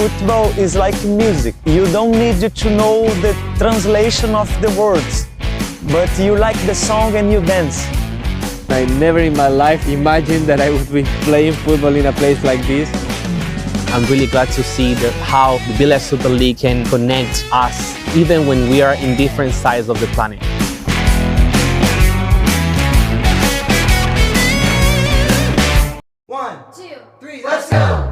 Football is like music. You don't need to know the translation of the words, but you like the song and you dance. I never in my life imagined that I would be playing football in a place like this. I'm really glad to see how the Village Super League can connect us, even when we are in different sides of the planet. One, two, three, let's go!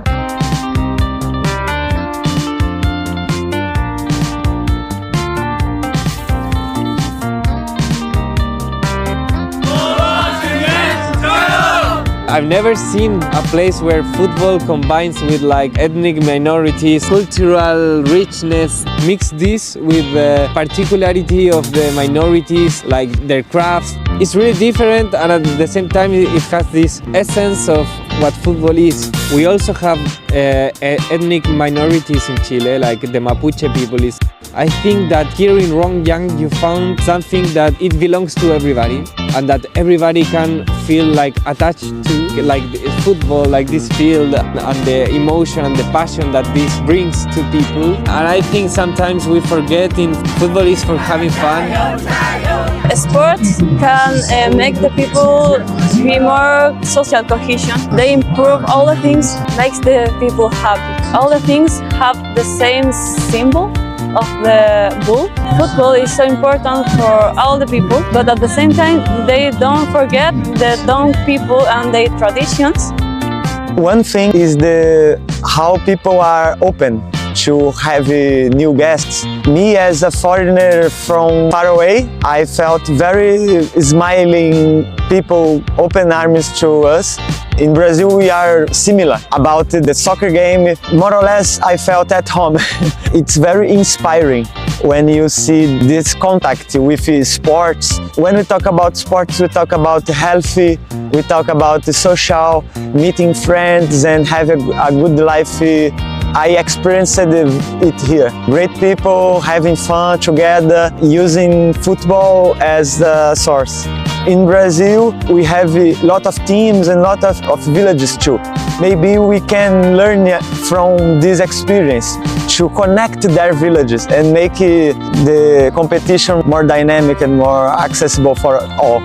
I've never seen a place where football combines with like ethnic minorities, cultural richness, mix this with the particularity of the minorities, like their crafts. It's really different, and at the same time it has this essence of what football is. We also have ethnic minorities in Chile, like the Mapuche people. I think that here in Rongyang you found something that it belongs to everybody, and that everybody can feel like attached to, like football, like this field, and the emotion and the passion that this brings to people. And I think sometimes we forget in football is for having fun. Sports can make the people be more social cohesion. They improve all the things, makes the people happy. All the things have the same symbol of the bull. Football is so important for all the people, but at the same time they don't forget the young people and their traditions. One thing is how people are open to have new guests. Me as a foreigner from far away, I felt very smiling people, open arms to us. In Brazil we are similar about the soccer game. More or less I felt at home. It's very inspiring when you see this contact with sports. When we talk about sports, we talk about healthy, we talk about the social, meeting friends and have a good life. I experienced it here. Great people having fun together, using football as a source. In Brazil, we have a lot of teams and a lot of villages too. Maybe we can learn from this experience to connect their villages and make the competition more dynamic and more accessible for all.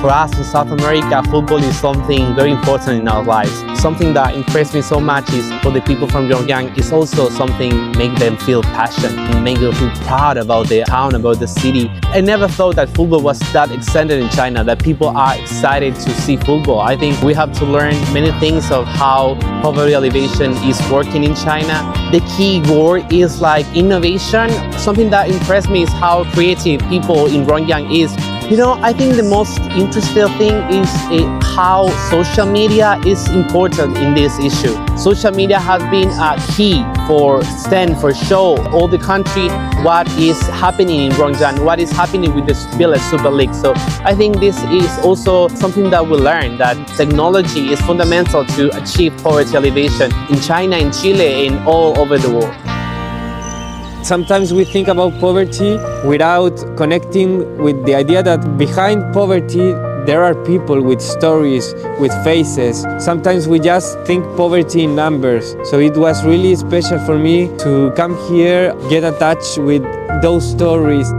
For us in South America, football is something very important in our lives. Something that impressed me so much is for the people from Pyongyang is also something make them feel passion, make them feel proud about their town, about the city. I never thought that football was that extended in China, that people are excited to see football. I think we have to learn many things of how poverty alleviation is working in China. The key word is like innovation. Something that impressed me is how creative people in Pyongyang is. You know, I think the most interesting thing is how social media is important in this issue. Social media has been a key for show all the country what is happening in Pyongyang, what is happening with the Village Super League. So I think this is also something that we learn, that technology is fundamental to achieve poverty alleviation in China, in Chile, and all over the world. Sometimes we think about poverty without connecting with the idea that behind poverty there are people with stories, with faces. Sometimes we just think poverty in numbers. So it was really special for me to come here, get attached with those stories.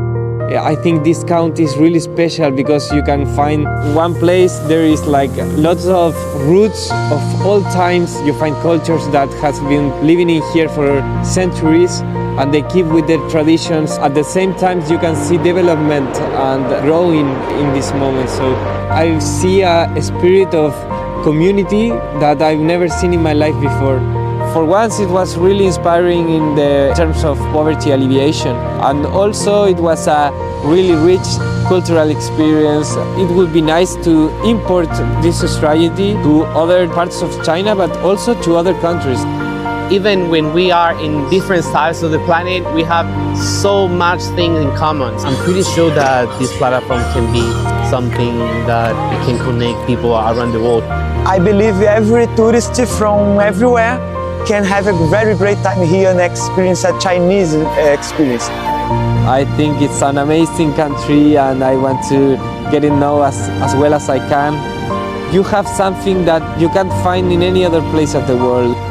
I think this county is really special because you can find one place, there is like lots of roots of all times. You find cultures that has been living in here for centuries, and they keep with their traditions. At the same time, you can see development and growing in this moment. So I see a spirit of community that I've never seen in my life before. For once, it was really inspiring in the terms of poverty alleviation, and also it was a really rich cultural experience. It would be nice to import this strategy to other parts of China, but also to other countries. Even when we are in different sides of the planet, we have so much things in common. I'm pretty sure that this platform can be something that can connect people around the world. I believe every tourist from everywhere can have a very great time here and experience a Chinese experience. I think it's an amazing country, and I want to get it know as well as I can. You have something that you can't find in any other place of the world.